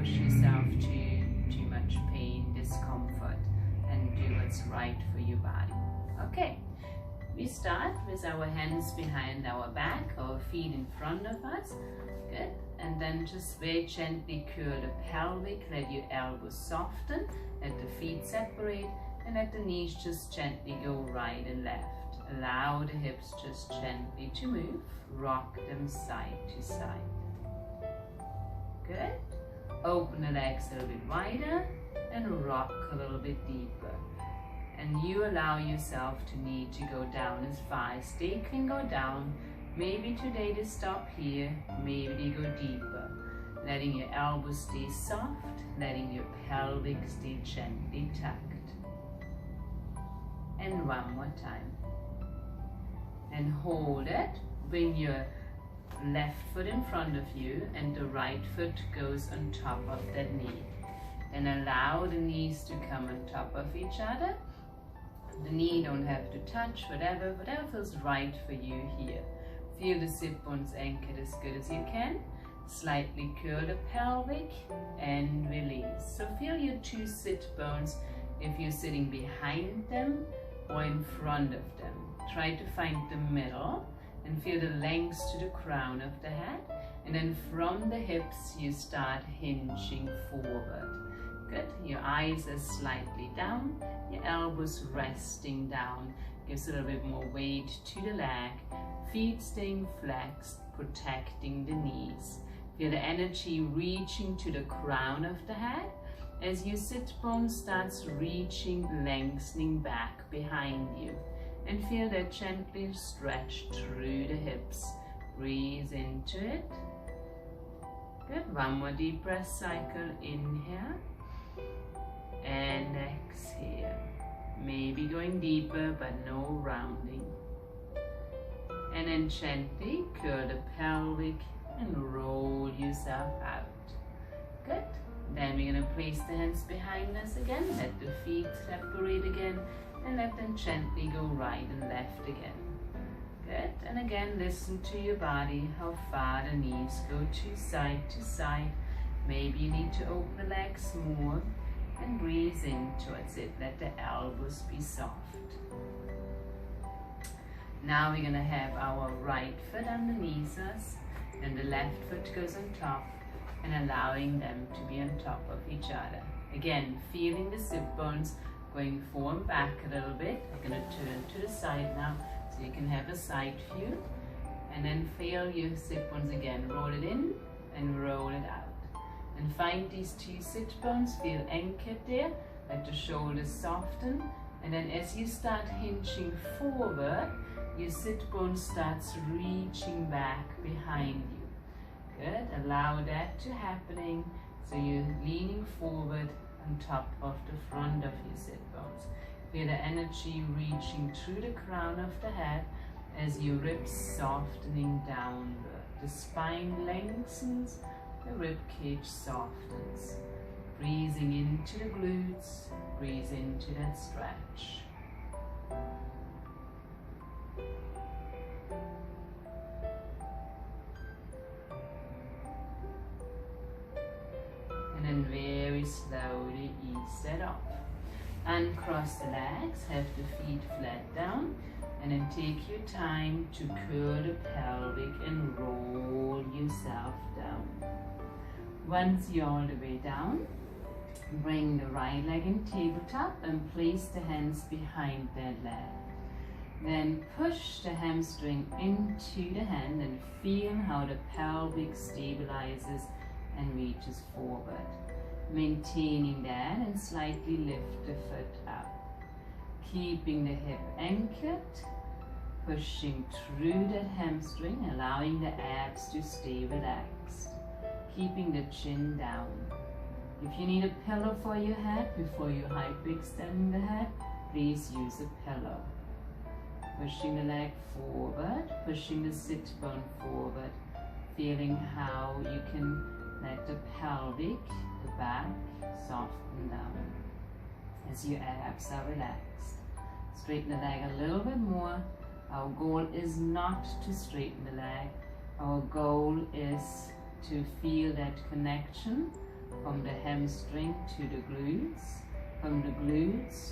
push yourself to too much pain, discomfort, and do what's right for your body. Okay, we start with our hands behind our back, our feet in front of us. Good. And then just very gently curl the pelvic, let your elbows soften, let the feet separate, and let the knees just gently go right and left. Allow the hips just gently to move, rock them side to side. Good. Open the legs a little bit wider and rock a little bit deeper. And you allow yourself to need to go down as far as they can go down. Maybe today they stop here, maybe they go deeper. Letting your elbows stay soft, letting your pelvic stay gently tucked. And one more time. And hold it. Bring your left foot in front of you and the right foot goes on top of that knee. And allow the knees to come on top of each other. The knee don't have to touch, whatever feels right for you here. Feel the sit bones anchored as good as you can. Slightly curl the pelvic and release. So feel your two sit bones if you're sitting behind them or in front of them. Try to find the middle and feel the length to the crown of the head. And then from the hips you start hinging forward. Good. Your eyes are slightly down, your elbows resting down. Gives a little bit more weight to the leg. Feet staying flexed, protecting the knees. Feel the energy reaching to the crown of the head as your sit bone starts reaching, lengthening back behind you. And feel that gently stretch through the hips. Breathe into it. Good. One more deep breath cycle. Inhale and exhale. Maybe going deeper, but no rounding. And then gently curl the pelvic and roll yourself out. Good. Then we're going to place the hands behind us again. Let the feet separate again and let them gently go right and left again. Good. And again, listen to your body, how far the knees go to side. Maybe you need to open the legs more and breathe in towards it. Let the elbows be soft. Now we're going to have our right foot underneath us and the left foot goes on top and allowing them to be on top of each other. Again, feeling the sit bones going forward and back a little bit. I'm going to turn to the side now so you can have a side view. And then feel your sit bones again. Roll it in and roll it out. And find these two sit bones, feel anchored there. Let the shoulders soften. And then as you start hinging forward, your sit bone starts reaching back behind you. Good. Allow that to happening. So you're leaning forward on top of the front of your sit bones. Feel the energy reaching through the crown of the head as your ribs softening downward. The spine lengthens, the rib cage softens. Breathing into the glutes, breathe into that stretch. And then very slowly ease that off. Uncross the legs, have the feet flat down, and then take your time to curl the pelvic and roll yourself down. Once you're all the way down, bring the right leg in tabletop and place the hands behind that leg. Then push the hamstring into the hand and feel how the pelvic stabilizes and reaches forward. Maintaining that and slightly lift the foot up. Keeping the hip anchored, pushing through that hamstring, allowing the abs to stay relaxed. Keeping the chin down. If you need a pillow for your head before you hyperextend the head, please use a pillow. Pushing the leg forward, pushing the sit bone forward, feeling how you can let the pelvic, the back, soften down as your abs are relaxed. Straighten the leg a little bit more. Our goal is not to straighten the leg. Our goal is to feel that connection from the hamstring to the glutes, from the glutes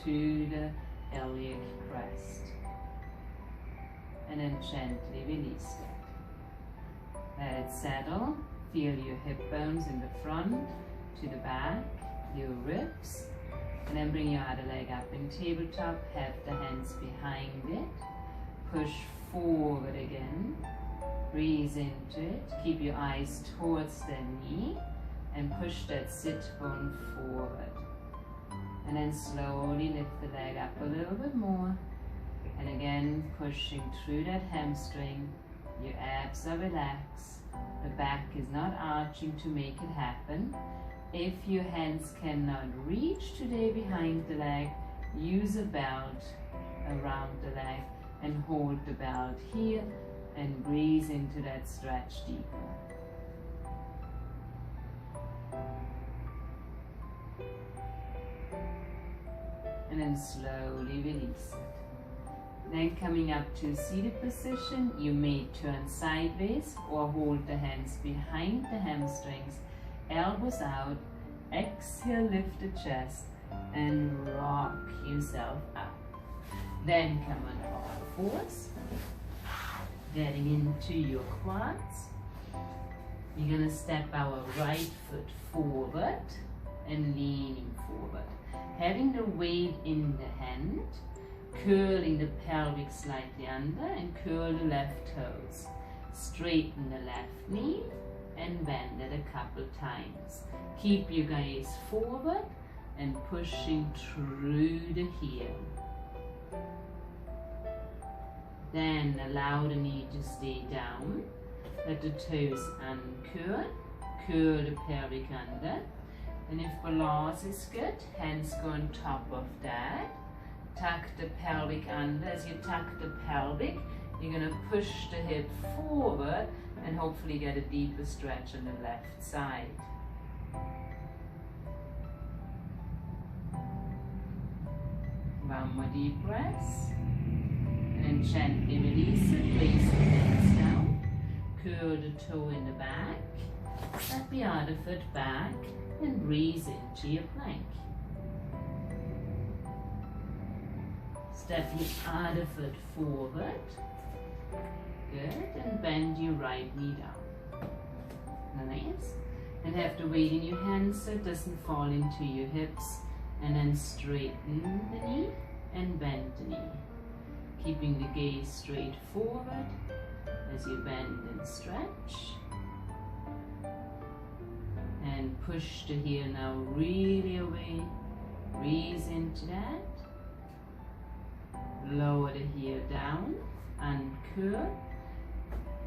to the iliac crest. And then gently release it. Let it settle. Feel your hip bones in the front to the back, your ribs. And then bring your other leg up in tabletop. Have the hands behind it. Push forward again. Breathe into it. Keep your eyes towards the knee. And push that sit bone forward. And then slowly lift the leg up a little bit more. And again, pushing through that hamstring. Your abs are relaxed. The back is not arching to make it happen. If your hands cannot reach today behind the leg, use a belt around the leg and hold the belt here and breathe into that stretch deeper. And then slowly release it. Then coming up to seated position, you may turn sideways or hold the hands behind the hamstrings, elbows out, exhale, lift the chest and rock yourself up. Then come on all fours, getting into your quads. You're gonna step our right foot forward and leaning forward. Having the weight in the hand, curling the pelvic slightly under and curl the left toes. Straighten the left knee and bend it a couple times. Keep your gaze forward and pushing through the heel. Then allow the knee to stay down. Let the toes uncurl. Curl the pelvic under. And if balance is good, hands go on top of that. Tuck the pelvic under. As you tuck the pelvic, you're going to push the hip forward and hopefully get a deeper stretch on the left side. One more deep breath. And then gently release it. Place the hands down. Curl the toe in the back. Step the other foot back and breathe into your plank. Step your other foot forward. Good. And bend your right knee down. Nice. And have the weight in your hands so it doesn't fall into your hips. And then straighten the knee and bend the knee. Keeping the gaze straight forward as you bend and stretch. And push the heel now really away. Breathe into that. Lower the heel down, uncurl.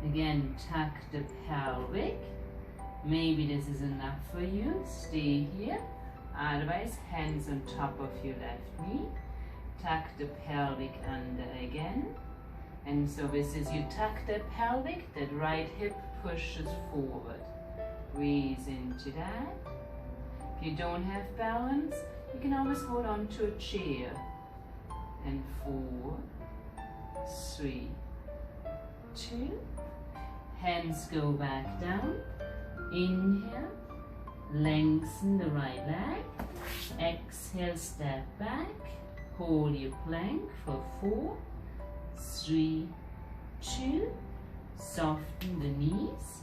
Again, tuck the pelvic. Maybe this is enough for you. Stay here. Otherwise, hands on top of your left knee. Tuck the pelvic under again. And so this is you tuck the pelvic, that right hip pushes forward. Breathe into that. If you don't have balance, you can always hold on to a chair. And 4, 3, 2. Hands go back down. Inhale. Lengthen the right leg. Exhale, step back. Hold your plank for 4, 3, 2. Soften the knees.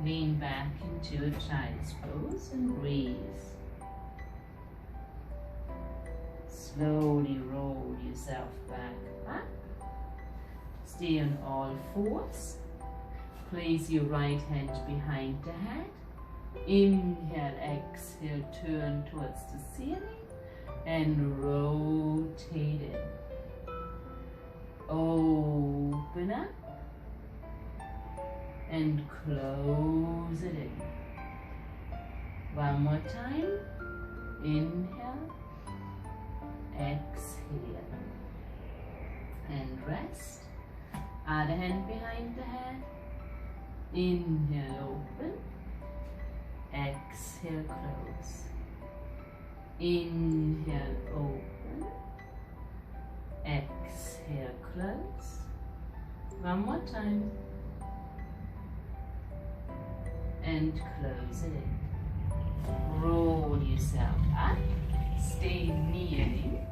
Lean back into a child's pose and breathe. Slowly roll yourself back up. Stay on all fours. Place your right hand behind the head. Inhale, exhale, turn towards the ceiling and rotate in. Open up and close it in. One more time. Inhale, exhale, and rest. Other hand behind the head. Inhale, open. Exhale, close. Inhale, open. Exhale, close. One more time. And close it in. yourself up, stay kneeling,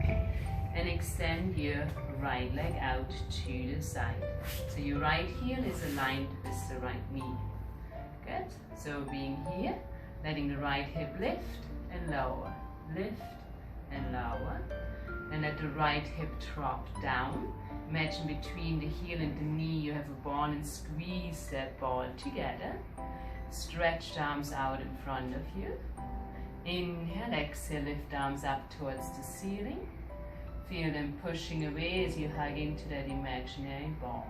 and extend your right leg out to the side. So your right heel is aligned with the right knee. Good. So being here, letting the right hip lift and lower, lift and lower. And let the right hip drop down. Imagine between the heel and the knee you have a ball and squeeze that ball together. Stretch the arms out in front of you. Inhale, exhale, lift arms up towards the ceiling. Feel them pushing away as you hug into that imaginary ball.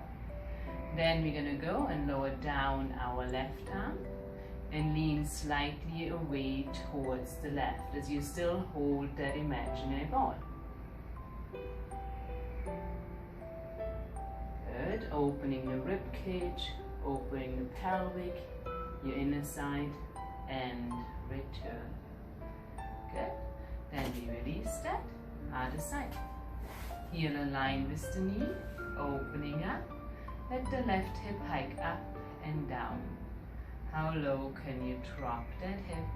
Then we're going to go and lower down our left arm and lean slightly away towards the left as you still hold that imaginary ball. Good. Opening the rib cage, opening the pelvic, your inner side, and return. Good. Then we release that. Other side. Heel aligned with the knee, opening up. Let the left hip hike up and down. How low can you drop that hip?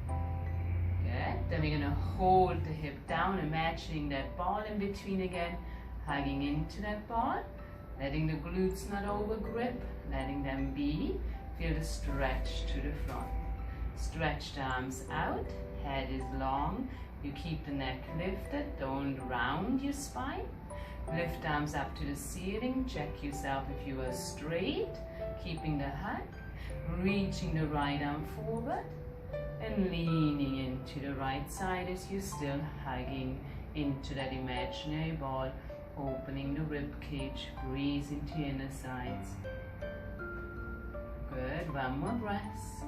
Good. Then we're going to hold the hip down, imagining that ball in between again, hugging into that ball, letting the glutes not over grip, letting them be. Feel the stretch to the front. Stretch the arms out, head is long. You keep the neck lifted, don't round your spine. Lift arms up to the ceiling, check yourself if you are straight, keeping the hug. Reaching the right arm forward and leaning into the right side as you're still hugging into that imaginary ball, opening the rib cage, breathe into your inner sides. Good, one more breath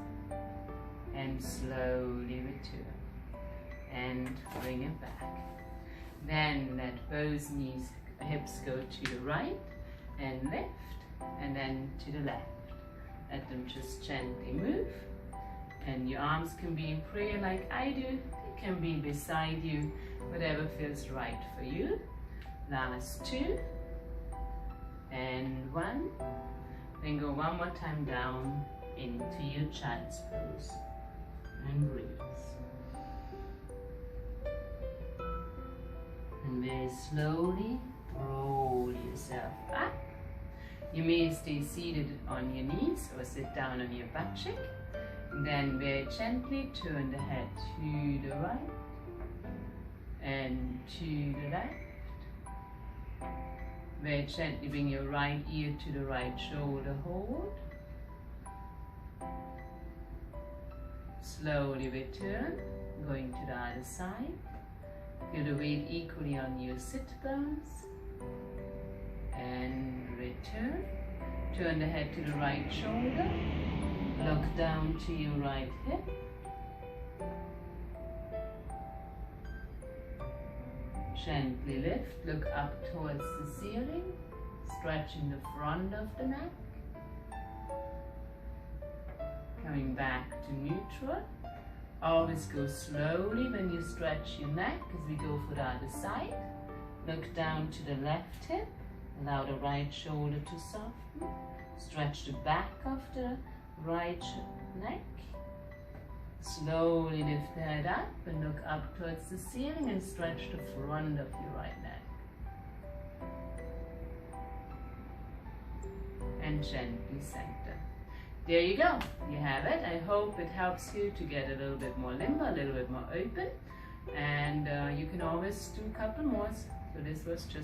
and slowly return and bring it back. Then let both knees, hips go to the right and lift and then to the left. Let them just gently move, and your arms can be in prayer like I do. They can be beside you, whatever feels right for you. Last two, and one. Then go one more time down into your child's pose, and breathe. And very slowly roll yourself up. You may stay seated on your knees or sit down on your butt cheek. Then very gently turn the head to the right and to the left. Very gently bring your right ear to the right shoulder, hold. Slowly return, going to the other side. Feel the weight equally on your sit bones. And return. Turn the head to the right shoulder. Look down to your right hip. Gently lift. Look up towards the ceiling. Stretching the front of the neck. Coming back to neutral. Always go slowly when you stretch your neck as we go for the other side. Look down to the left hip. Allow the right shoulder to soften. Stretch the back of the right neck. Slowly lift the head up and look up towards the ceiling and stretch the front of your right neck. And gently center. There you go. You have it. I hope it helps you to get a little bit more limber, a little bit more open. And you can always do a couple more. So this was just